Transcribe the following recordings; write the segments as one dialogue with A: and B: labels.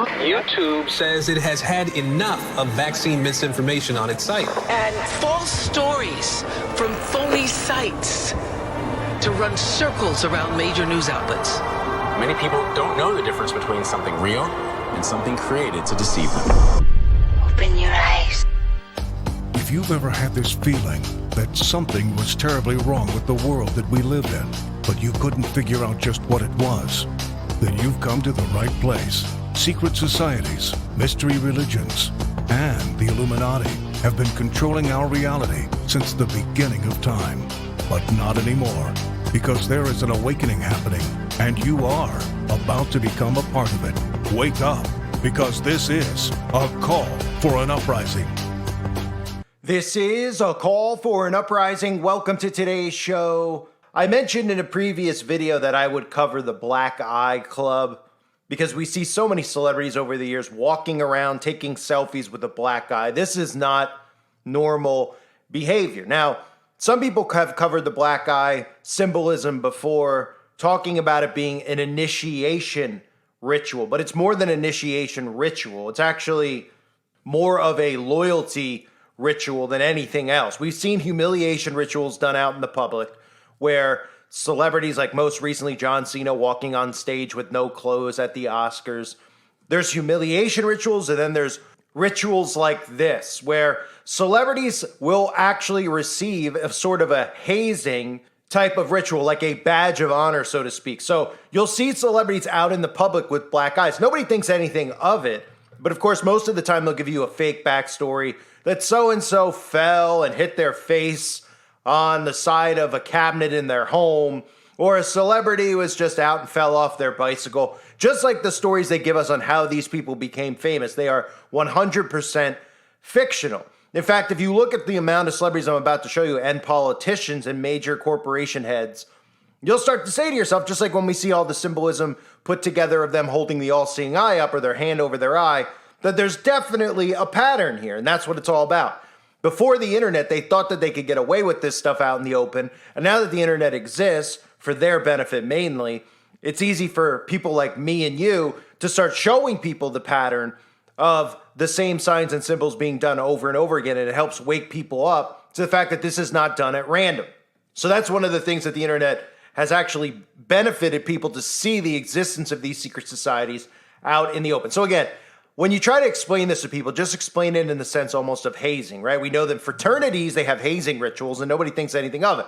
A: YouTube says it has had enough of vaccine misinformation on its site.
B: And false stories from phony sites to run circles around major news outlets.
C: Many people don't know the difference between something real and something created to deceive them.
D: Open your eyes.
E: If you've ever had this feeling that something was terribly wrong with the world that we live in, but you couldn't figure out just what it was, then you've come to the right place. Secret societies, mystery religions, and the Illuminati have been controlling our reality since the beginning of time. But not anymore, because there is an awakening happening, and you are about to become a part of it. Wake up, because this is a call for an uprising.
F: This is a call for an uprising. Welcome to today's show. I mentioned in a previous video that I would cover the Black Eye Club because we see so many celebrities over the years walking around taking selfies with a black eye. This is not normal behavior. Now, some people have covered the black eye symbolism before, talking about it being an initiation ritual, but it's more than an initiation ritual. It's actually more of a loyalty ritual than anything else. We've seen humiliation rituals done out in the public where celebrities, like most recently John Cena walking on stage with no clothes at the Oscars. There's humiliation rituals, and then there's rituals like this where celebrities will actually receive a sort of a hazing type of ritual, like a badge of honor, so to speak. So you'll see celebrities out in the public with black eyes. Nobody thinks anything of it, but of course, most of the time they'll give you a fake backstory that so-and-so fell and hit their face on the side of a cabinet in their home, or a celebrity was just out and fell off their bicycle. Just like the stories they give us on how these people became famous, they are 100% fictional. In fact, if you look at the amount of celebrities I'm about to show you, and politicians and major corporation heads, you'll start to say to yourself, just like when we see all the symbolism put together of them holding the all-seeing eye up or their hand over their eye, that there's definitely a pattern here, and that's what it's all about. Before the internet, they thought that they could get away with this stuff out in the open, and now that the internet exists, for their benefit mainly, it's easy for people like me and you to start showing people the pattern of the same signs and symbols being done over and over again, and it helps wake people up to the fact that this is not done at random. So that's one of the things that the internet has actually benefited people to see the existence of these secret societies out in the open. So again, when you try to explain this to people, just explain it in the sense almost of hazing, right? We know that fraternities, they have hazing rituals and nobody thinks anything of it,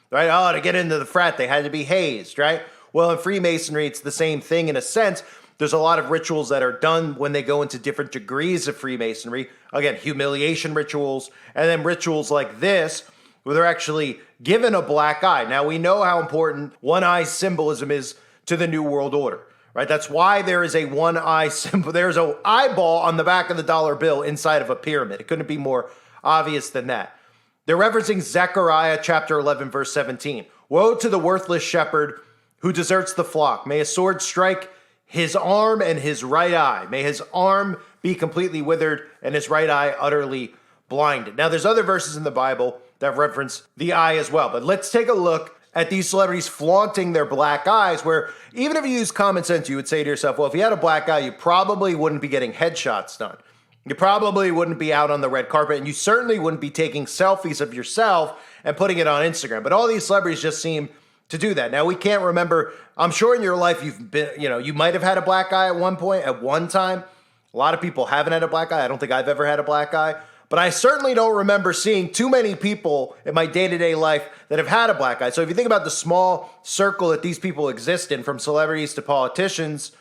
F: right? Oh, to get into the frat, they had to be hazed, right? Well, in Freemasonry, it's the same thing in a sense. There's a lot of rituals that are done when they go into different degrees of Freemasonry. Again, humiliation rituals, and then rituals like this, where they're actually given a black eye. Now, we know how important one eye symbolism is to the New World Order. Right, that's why there is a one eye symbol. There's an eyeball on the back of the dollar bill inside of a pyramid. It couldn't be more obvious than that. They're referencing Zechariah chapter 11, verse 17. Woe to the worthless shepherd who deserts the flock. May a sword strike his arm and his right eye. May his arm be completely withered and his right eye utterly blinded. Now, there's other verses in the Bible that reference the eye as well. But let's take a look at these celebrities flaunting their black eyes, where even if you use common sense, you would say to yourself, well, if you had a black eye, you probably wouldn't be getting headshots done. You probably wouldn't be out on the red carpet, and you certainly wouldn't be taking selfies of yourself and putting it on Instagram. But all these celebrities just seem to do that. Now, we can't remember. I'm sure in your life you've been, you might have had a black eye at one point, at one time. A lot of people haven't had a black eye. I don't think I've ever had a black eye. But I certainly don't remember seeing too many people in my day-to-day life that have had a black eye. So if you think about the small circle that these people exist in, from celebrities to politicians,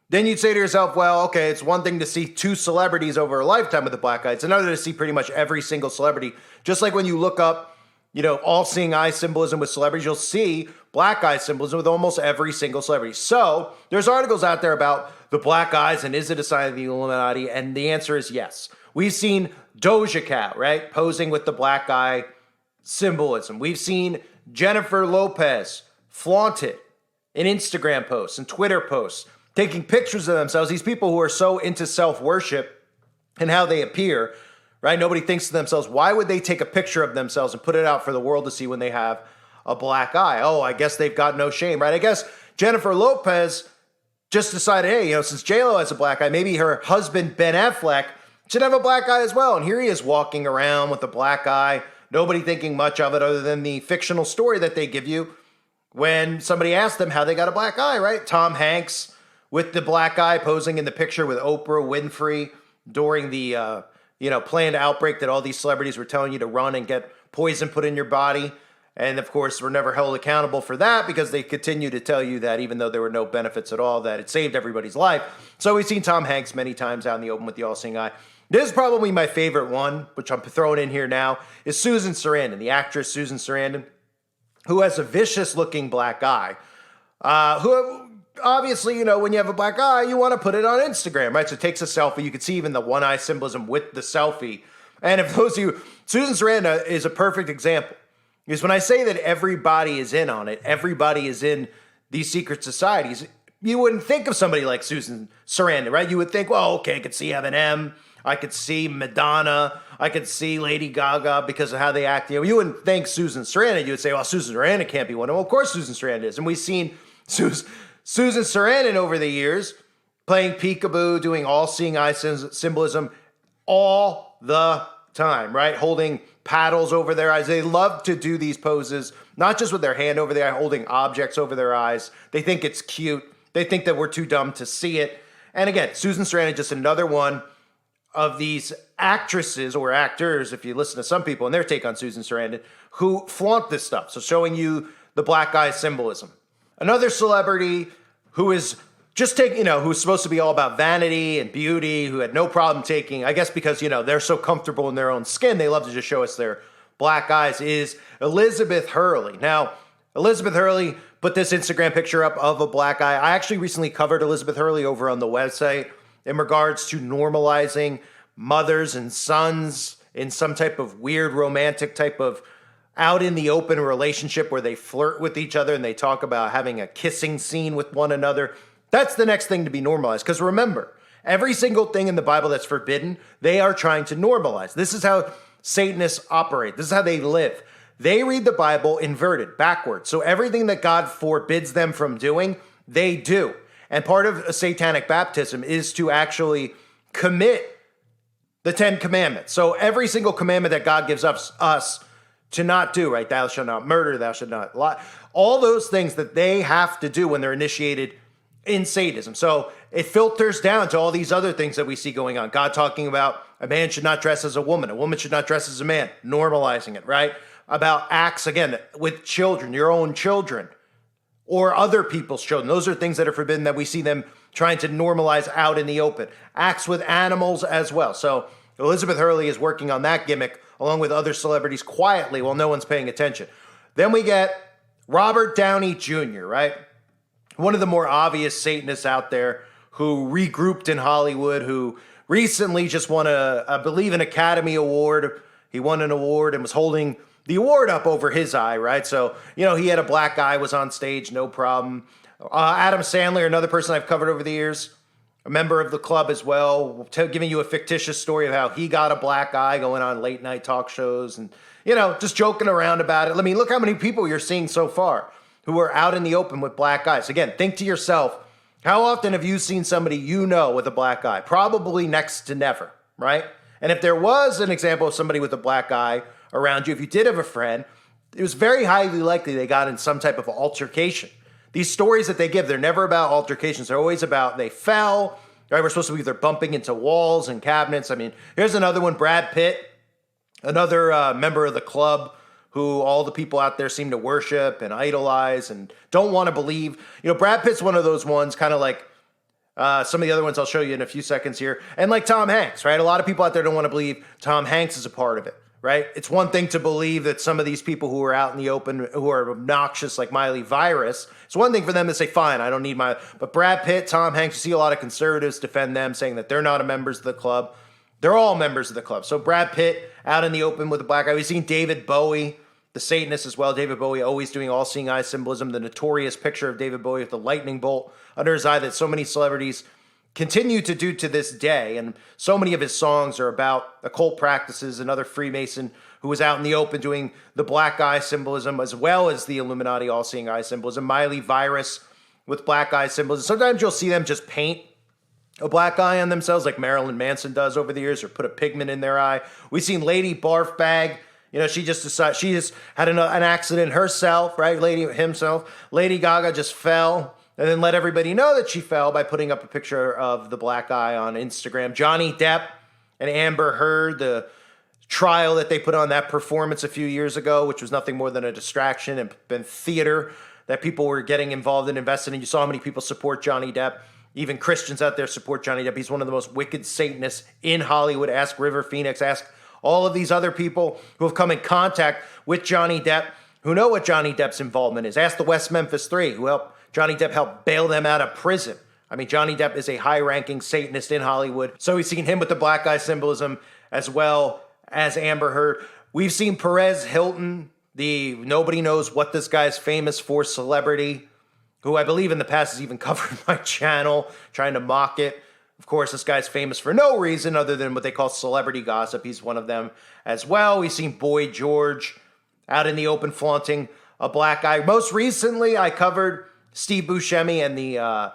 F: then you'd say to yourself, well, okay, it's one thing to see two celebrities over a lifetime with a black eye. It's another to see pretty much every single celebrity. Just like when you look up, all-seeing eye symbolism with celebrities, you'll see black eye symbolism with almost every single celebrity. So there's articles out there about the black eyes and is it a sign of the Illuminati? And the answer is yes. We've seen Doja Cat, right, posing with the black eye symbolism. We've seen Jennifer Lopez flaunt it in Instagram posts and Twitter posts, taking pictures of themselves. These people who are so into self-worship and how they appear, right? Nobody thinks to themselves, why would they take a picture of themselves and put it out for the world to see when they have a black eye? Oh, I guess they've got no shame, right? I guess Jennifer Lopez just decided, hey, since J-Lo has a black eye, maybe her husband, Ben Affleck, should have a black eye as well. And here he is walking around with a black eye, nobody thinking much of it other than the fictional story that they give you when somebody asked them how they got a black eye, right? Tom Hanks with the black eye posing in the picture with Oprah Winfrey during the, planned outbreak that all these celebrities were telling you to run and get poison put in your body. And of course, we're never held accountable for that because they continue to tell you that even though there were no benefits at all, that it saved everybody's life. So we've seen Tom Hanks many times out in the open with the all-seeing eye. This is probably my favorite one, which I'm throwing in here now, is Susan Sarandon, the actress Susan Sarandon, who has a vicious-looking black eye, who obviously, when you have a black eye, you want to put it on Instagram, right? So it takes a selfie. You can see even the one-eye symbolism with the selfie. And if those of you, Susan Sarandon is a perfect example. Because when I say that everybody is in on it, everybody is in these secret societies, you wouldn't think of somebody like Susan Sarandon, right? You would think, well, okay, I could see Eminem, I could see Madonna, I could see Lady Gaga because of how they act. You wouldn't think Susan Sarandon. You would say, well, Susan Sarandon can't be one of them. Well, of course Susan Sarandon is. And we've seen Susan Sarandon over the years playing peekaboo, doing all-seeing eye symbolism all the time, right? Holding paddles over their eyes. They love to do these poses, not just with their hand over their eye, holding objects over their eyes. They think it's cute. They think that we're too dumb to see it. And again, Susan Sarandon, just another one of these actresses or actors, if you listen to some people and their take on Susan Sarandon, who flaunt this stuff. So showing you the black eye symbolism. Another celebrity who is just taking, who's supposed to be all about vanity and beauty, who had no problem taking, I guess because, they're so comfortable in their own skin, they love to just show us their black eyes, is Elizabeth Hurley. Now, Elizabeth Hurley put this Instagram picture up of a black eye. I actually recently covered Elizabeth Hurley over on the website in regards to normalizing mothers and sons in some type of weird romantic type of out in the open relationship where they flirt with each other and they talk about having a kissing scene with one another. That's the next thing to be normalized. Because remember, every single thing in the Bible that's forbidden, they are trying to normalize. This is how Satanists operate. This is how they live. They read the Bible inverted, backwards. So everything that God forbids them from doing, they do. And part of a satanic baptism is to actually commit the 10 commandments. So every single commandment that God gives us to not do, right? Thou shalt not murder, thou shalt not lie. All those things that they have to do when they're initiated in Satanism. So it filters down to all these other things that we see going on. God talking about a man should not dress as a woman should not dress as a man, normalizing it, right? About acts, again, with children, your own children, or other people's children. Those are things that are forbidden that we see them trying to normalize out in the open. Acts with animals as well. So Elizabeth Hurley is working on that gimmick along with other celebrities quietly while no one's paying attention. Then we get Robert Downey Jr., right? One of the more obvious Satanists out there who regrouped in Hollywood, who recently just won I believe, an Academy Award. He won an award and was holding the award up over his eye, right? So, he had a black eye, was on stage, no problem. Adam Sandler, another person I've covered over the years, a member of the club as well, giving you a fictitious story of how he got a black eye going on late night talk shows and, just joking around about it. I mean, look how many people you're seeing so far who are out in the open with black eyes. Again, think to yourself, how often have you seen somebody with a black eye? Probably next to never, right? And if there was an example of somebody with a black eye around you, if you did have a friend, it was very highly likely they got in some type of altercation. These stories that they give, they're never about altercations. They're always about they fell, right? We're supposed to be either bumping into walls and cabinets. I mean, here's another one, Brad Pitt, another member of the club who all the people out there seem to worship and idolize and don't want to believe. Brad Pitt's one of those ones, kind of like some of the other ones I'll show you in a few seconds here. And like Tom Hanks, right? A lot of people out there don't want to believe Tom Hanks is a part of it, right? It's one thing to believe that some of these people who are out in the open, who are obnoxious like Miley Virus, it's one thing for them to say, fine, I don't need but Brad Pitt, Tom Hanks, you see a lot of conservatives defend them, saying that they're not members of the club. They're all members of the club. So Brad Pitt out in the open with a black eye. We've seen David Bowie, the Satanist as well. David Bowie always doing all-seeing eye symbolism. The notorious picture of David Bowie with the lightning bolt under his eye that so many celebrities continue to do to this day. And so many of his songs are about occult practices. Another Freemason who was out in the open doing the black eye symbolism as well as the Illuminati all-seeing eye symbolism. Miley Virus with black eye symbols. Sometimes you'll see them just paint a black eye on themselves like Marilyn Manson does over the years, or put a pigment in their eye. We've seen Lady Barfbag. You know, she just had an accident herself, right? Lady Gaga just fell and then let everybody know that she fell by putting up a picture of the black eye on Instagram. Johnny Depp and Amber Heard, the trial that they put on, that performance a few years ago, which was nothing more than a distraction and theater that people were getting involved and invested in. You saw how many people support Johnny Depp. Even Christians out there support Johnny Depp. He's one of the most wicked Satanists in Hollywood. Ask River Phoenix. Ask all of these other people who have come in contact with Johnny Depp, who know what Johnny Depp's involvement is. Ask the West Memphis Three, who helped Johnny Depp help bail them out of prison. I mean, Johnny Depp is a high-ranking Satanist in Hollywood. So we've seen him with the black eye symbolism as well as Amber Heard. We've seen Perez Hilton, the nobody knows what this guy's famous for celebrity, who I believe in the past has even covered my channel, trying to mock it. Of course, this guy's famous for no reason other than what they call celebrity gossip. He's one of them as well. We've seen Boy George out in the open flaunting a black eye. Most recently, I covered Steve Buscemi and the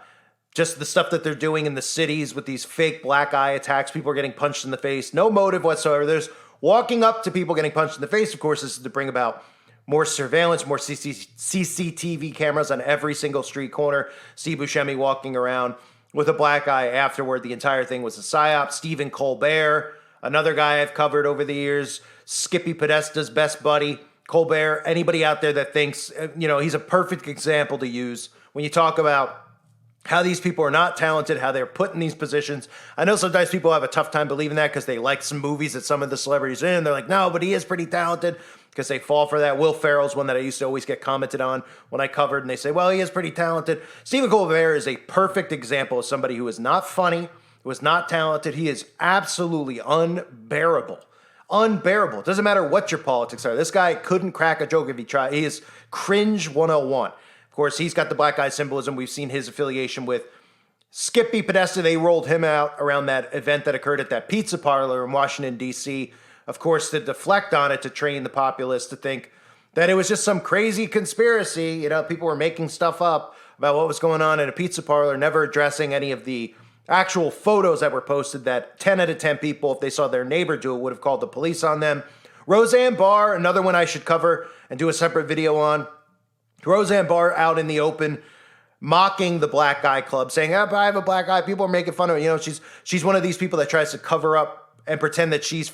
F: just the stuff that they're doing in the cities with these fake black eye attacks. People are getting punched in the face. No motive whatsoever. There's walking up to people getting punched in the face. Of course, this is to bring about more surveillance, more CCTV cameras on every single street corner. Steve Buscemi walking around with a black eye afterward. The entire thing was a psyop. Stephen Colbert, another guy I've covered over the years. Skippy Podesta's best buddy. Colbert, anybody out there that thinks, he's a perfect example to use when you talk about how these people are not talented, how they're put in these positions. I know sometimes people have a tough time believing that because they like some movies that some of the celebrities are in. They're like, no, but he is pretty talented, because they fall for that. Will Ferrell's one that I used to always get commented on when I covered, and they say, well, he is pretty talented. Stephen Colbert is a perfect example of somebody who is not funny, who is not talented. He is absolutely unbearable. Unbearable. It doesn't matter what your politics are. This guy couldn't crack a joke if he tried. He is cringe 101. Of course, he's got the black eye symbolism. We've seen his affiliation with Skippy Podesta. They rolled him out around that event that occurred at that pizza parlor in Washington, D.C., of course, to deflect on it, to train the populace to think that it was just some crazy conspiracy. People were making stuff up about what was going on in a pizza parlor, never addressing any of the actual photos that were posted that 10 out of 10 people, if they saw their neighbor do it, would have called the police on them. Roseanne Barr, another one I should cover and do a separate video on. Roseanne Barr out in the open, mocking the Black Eye Club, saying, oh, I have a black eye. People are making fun of her. She's one of these people that tries to cover up and pretend that she's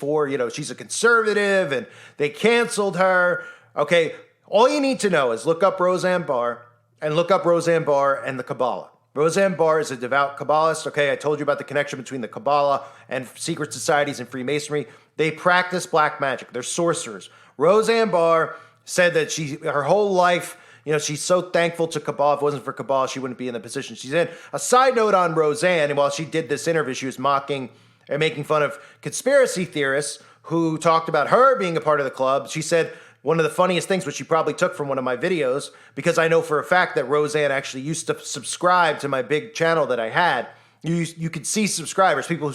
F: she's a conservative and they canceled her. Okay, all you need to know is look up Roseanne Barr and look up Roseanne Barr and the Kabbalah. Roseanne Barr is a devout Kabbalist. Okay, I told you about the connection between the Kabbalah and secret societies and Freemasonry. They practice black magic. They're sorcerers. Roseanne Barr said that her whole life, she's so thankful to Kabbalah. If it wasn't for Kabbalah, she wouldn't be in the position she's in. A side note on Roseanne, and while she did this interview, she was mocking and making fun of conspiracy theorists who talked about her being a part of the club. She said one of the funniest things, which she probably took from one of my videos, because I know for a fact that Roseanne actually used to subscribe to my big channel that I had. You could see subscribers, people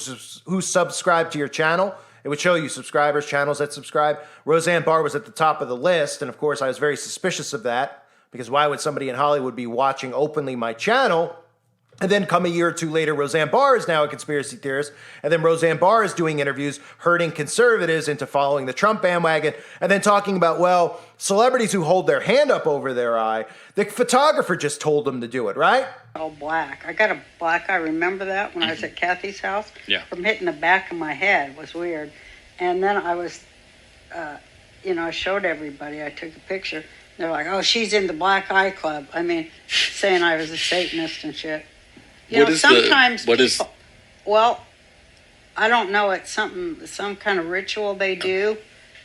F: who subscribe to your channel. It would show you subscribers, channels that subscribe. Roseanne Barr was at the top of the list, and of course I was very suspicious of that, because why would somebody in Hollywood be watching openly my channel? And then come a year or two later, Roseanne Barr is now a conspiracy theorist. And then Roseanne Barr is doing interviews, herding conservatives into following the Trump bandwagon. And then talking about, well, celebrities who hold their hand up over their eye, the photographer just told them to do it, right?
G: All black. I got a black eye. Remember that when I was at Kathy's house?
C: Yeah.
G: From hitting the back of my head. It was weird. And then I was, I showed everybody. I took a picture. They're like, oh, she's in the Black Eye Club. I mean, saying I was a Satanist and shit. Sometimes people, well, I don't know. It's some kind of ritual they do,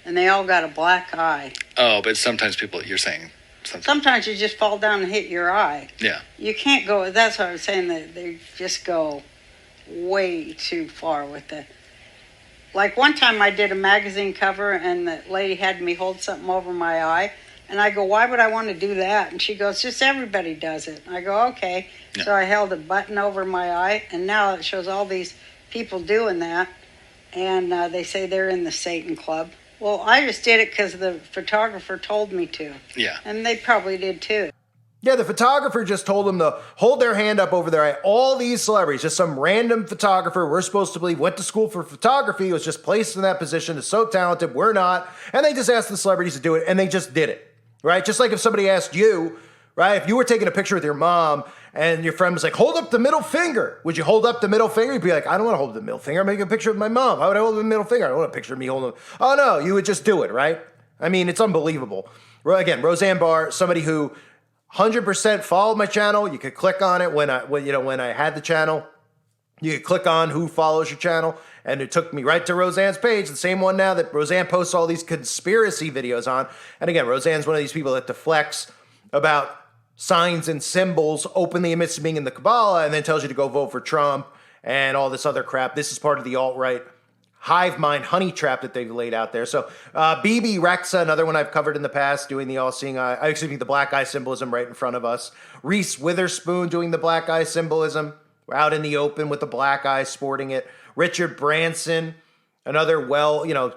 G: and they all got a black eye.
H: Oh, but sometimes people, you're saying.
G: Sometimes you just fall down and hit your eye.
H: Yeah.
G: You can't go, that's what I was saying, that they just go way too far with it. Like one time I did a magazine cover, and the lady had me hold something over my eye. And I go, why would I want to do that? And she goes, just everybody does it. I go, okay. Yeah. So I held a button over my eye, and now it shows all these people doing that. And they say they're in the Satan Club. Well, I just did it because the photographer told me to.
H: Yeah.
G: And they probably did too.
F: Yeah, the photographer just told them to hold their hand up over their eye. All these celebrities, just some random photographer we're supposed to believe went to school for photography, was just placed in that position, is so talented, we're not. And they just asked the celebrities to do it, and they just did it, right? Just like if somebody asked you, right, if you were taking a picture with your mom and your friend was like, hold up the middle finger. Would you hold up the middle finger? You'd be like, I don't want to hold the middle finger. I'm making a picture of my mom. Why would I hold the middle finger? I don't want a picture of me holding it. Oh, no, you would just do it, right? I mean, it's unbelievable. Again, Roseanne Barr, somebody who 100% followed my channel. You could click on it when I had the channel. You could click on who follows your channel, and it took me right to Roseanne's page, the same one now that Roseanne posts all these conspiracy videos on. And again, Roseanne's one of these people that deflects about signs and symbols, openly admits to being in the Kabbalah, and then tells you to go vote for Trump and all this other crap. This is part of the alt-right hive mind honey trap that they've laid out there. So BB Rexa, another one I've covered in the past, doing the all-seeing eye, the black eye symbolism right in front of us. Reese Witherspoon doing the black eye symbolism. We're out in the open with the black eye sporting it. Richard Branson, another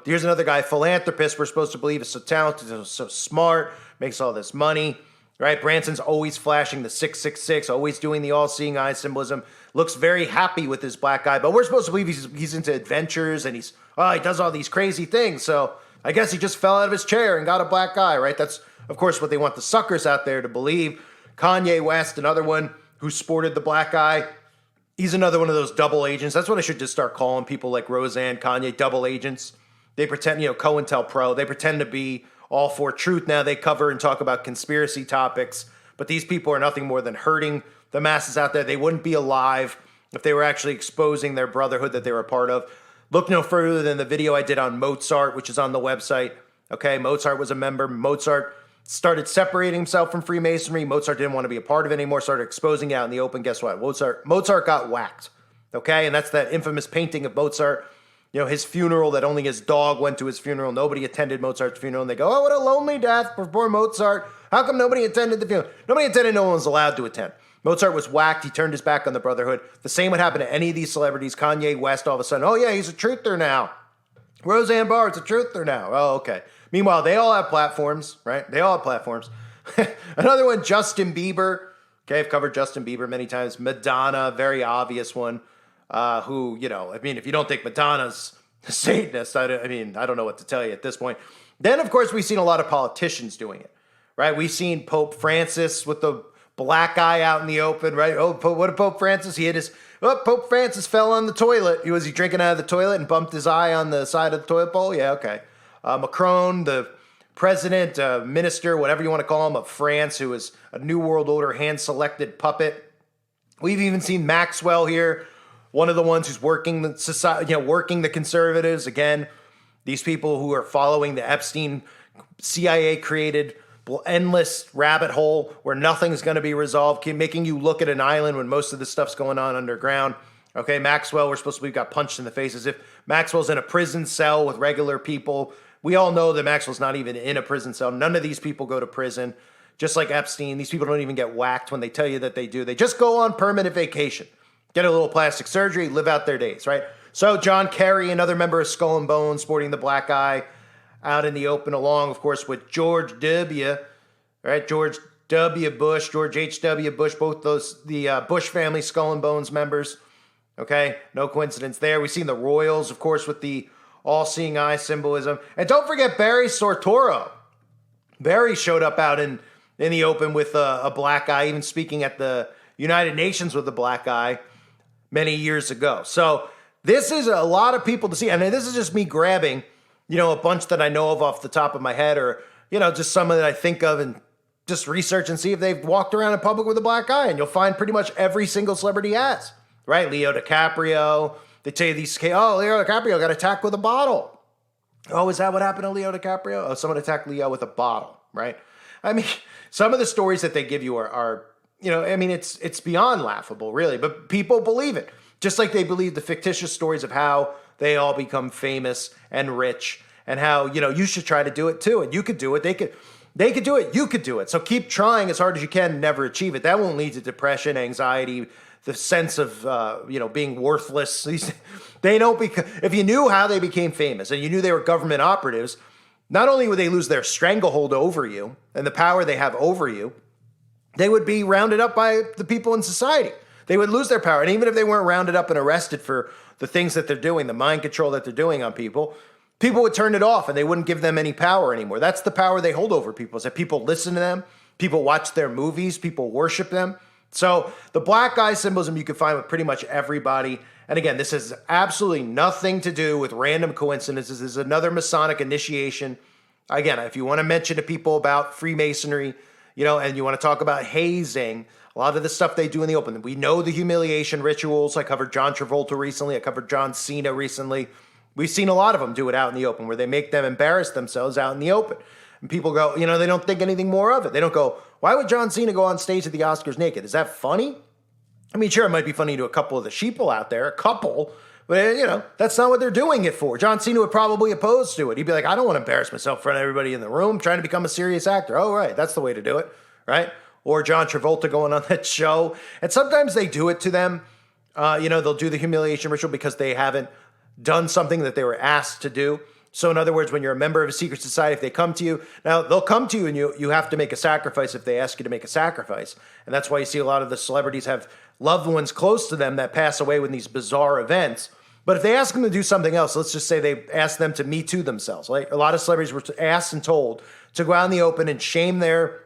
F: here's another guy, philanthropist we're supposed to believe is so talented, so smart, makes all this money. Right, Branson's always flashing the 666, always doing the all-seeing eye symbolism. Looks very happy with his black eye, but we're supposed to believe he's into adventures and he does all these crazy things. So I guess he just fell out of his chair and got a black eye, right? That's, of course, what they want the suckers out there to believe. Kanye West, another one who sported the black eye. He's another one of those double agents. That's what I should just start calling people like Roseanne, Kanye, double agents. They pretend, COINTELPRO, they pretend to be all for truth. Now they cover and talk about conspiracy topics, but these people are nothing more than hurting the masses out there. They wouldn't be alive if they were actually exposing their brotherhood that they were a part of. Look no further than the video I did on Mozart, which is on the website. Okay, Mozart was a member. Mozart started separating himself from Freemasonry. Mozart didn't want to be a part of it anymore, started exposing it out in the open. Guess what? Mozart got whacked. Okay, and that's that infamous painting of Mozart. His funeral, that only his dog went to his funeral. Nobody attended Mozart's funeral. And they go, oh, what a lonely death for poor Mozart. How come nobody attended the funeral? Nobody attended, no one was allowed to attend. Mozart was whacked. He turned his back on the brotherhood. The same would happen to any of these celebrities. Kanye West, all of a sudden, oh, yeah, he's a truther now. Roseanne Barr, it's a truther now. Oh, okay. Meanwhile, they all have platforms, right? They all have platforms. Another one, Justin Bieber. Okay, I've covered Justin Bieber many times. Madonna, very obvious one. Who, if you don't think Madonna's a Satanist, I don't know what to tell you at this point. Then, of course, we've seen a lot of politicians doing it, right? We've seen Pope Francis with the black eye out in the open, right? Oh, what did Pope Francis? Pope Francis fell on the toilet. Was he drinking out of the toilet and bumped his eye on the side of the toilet bowl? Yeah, okay. Macron, the president, minister, whatever you want to call him, of France, who is a New World Order hand-selected puppet. We've even seen Maxwell here, one of the ones who's working the society, working the conservatives. Again, these people who are following the Epstein CIA-created endless rabbit hole where nothing's going to be resolved, making you look at an island when most of this stuff's going on underground. Okay, Maxwell, we're supposed to believe, got punched in the face as if Maxwell's in a prison cell with regular people. We all know that Maxwell's not even in a prison cell. None of these people go to prison. Just like Epstein, these people don't even get whacked when they tell you that they do. They just go on permanent vacation. Get a little plastic surgery, live out their days, right? So John Kerry, another member of Skull and Bones, sporting the black eye out in the open, along, of course, with George W., right? George W. Bush, George H.W. Bush, both the Bush family Skull and Bones members, okay? No coincidence there. We've seen the Royals, of course, with the all-seeing eye symbolism. And don't forget Barry Soetoro. Barry showed up out in the open with a black eye, even speaking at the United Nations with a black eye many years ago. So this is a lot of people to see. And this is just me grabbing, a bunch that I know of off the top of my head, or, just some that I think of and just research and see if they've walked around in public with a black eye. And you'll find pretty much every single celebrity has, right? Leo DiCaprio. They tell you Leo DiCaprio got attacked with a bottle. Oh, is that what happened to Leo DiCaprio? Oh, someone attacked Leo with a bottle, right? Some of the stories that they give you are it's beyond laughable, really, but people believe it. Just like they believe the fictitious stories of how they all become famous and rich, and how, you should try to do it too, and you could do it. They could do it. You could do it. So keep trying as hard as you can and never achieve it. That won't lead to depression, anxiety, the sense of, being worthless. They don't if you knew how they became famous and you knew they were government operatives, not only would they lose their stranglehold over you and the power they have over you, they would be rounded up by the people in society. They would lose their power. And even if they weren't rounded up and arrested for the things that they're doing, the mind control that they're doing on people, people would turn it off and they wouldn't give them any power anymore. That's the power they hold over people, is that people listen to them, people watch their movies, people worship them. So the black eye symbolism you can find with pretty much everybody. And again, this has absolutely nothing to do with random coincidences. This is another Masonic initiation. Again, if you want to mention to people about Freemasonry, and you want to talk about hazing, a lot of the stuff they do in the open. We know the humiliation rituals. I covered John Travolta recently. I covered John Cena recently. We've seen a lot of them do it out in the open, where they make them embarrass themselves out in the open. And people go, they don't think anything more of it. They don't go, why would John Cena go on stage at the Oscars naked? Is that funny? I mean, sure, it might be funny to a couple of the sheeple out there, a couple, but, that's not what they're doing it for. John Cena would probably oppose to it. He'd be like, I don't want to embarrass myself in front of everybody in the room, trying to become a serious actor. Oh, right, that's the way to do it, right? Or John Travolta going on that show. And sometimes they do it to them. They'll do the humiliation ritual because they haven't done something that they were asked to do. So in other words, when you're a member of a secret society, if they come to you, now they'll come to you and you have to make a sacrifice if they ask you to make a sacrifice. And that's why you see a lot of the celebrities have loved ones close to them that pass away with these bizarre events. But if they ask them to do something else, let's just say they ask them to Me Too themselves. Like a lot of celebrities were asked and told to go out in the open and shame their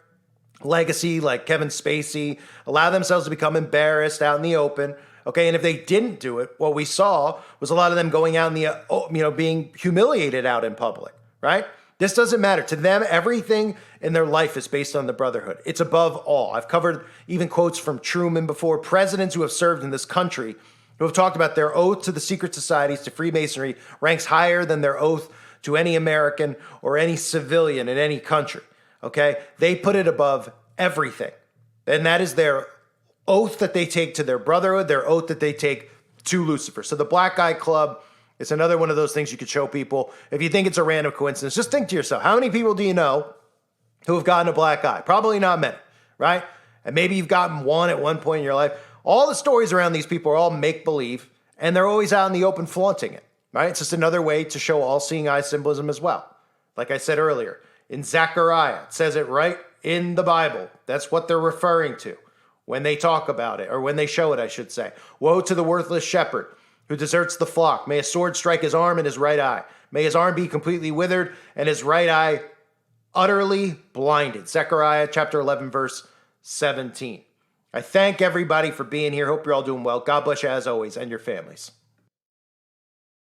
F: legacy, like Kevin Spacey, allow themselves to become embarrassed out in the open. Okay, and if they didn't do it, what we saw was a lot of them going out in the, being humiliated out in public, right? This doesn't matter. To them, everything in their life is based on the brotherhood. It's above all. I've covered even quotes from Truman before. Presidents who have served in this country who have talked about their oath to the secret societies, to Freemasonry, ranks higher than their oath to any American or any civilian in any country, okay? They put it above everything. And that is their oath that they take to their brotherhood, their oath that they take to Lucifer. So the Black Eye Club is another one of those things you could show people. If you think it's a random coincidence, just think to yourself, how many people do you know who have gotten a black eye? Probably not many, right? And maybe you've gotten one at one point in your life. All the stories around these people are all make-believe, and they're always out in the open flaunting it, right? It's just another way to show all-seeing eye symbolism as well. Like I said earlier, in Zechariah, it says it right in the Bible. That's what they're referring to when they talk about it, or when they show it, I should say. Woe to the worthless shepherd who deserts the flock. May a sword strike his arm and his right eye. May his arm be completely withered and his right eye utterly blinded. Zechariah chapter 11, verse 17. I thank everybody for being here. Hope you're all doing well. God bless you as always, and your families.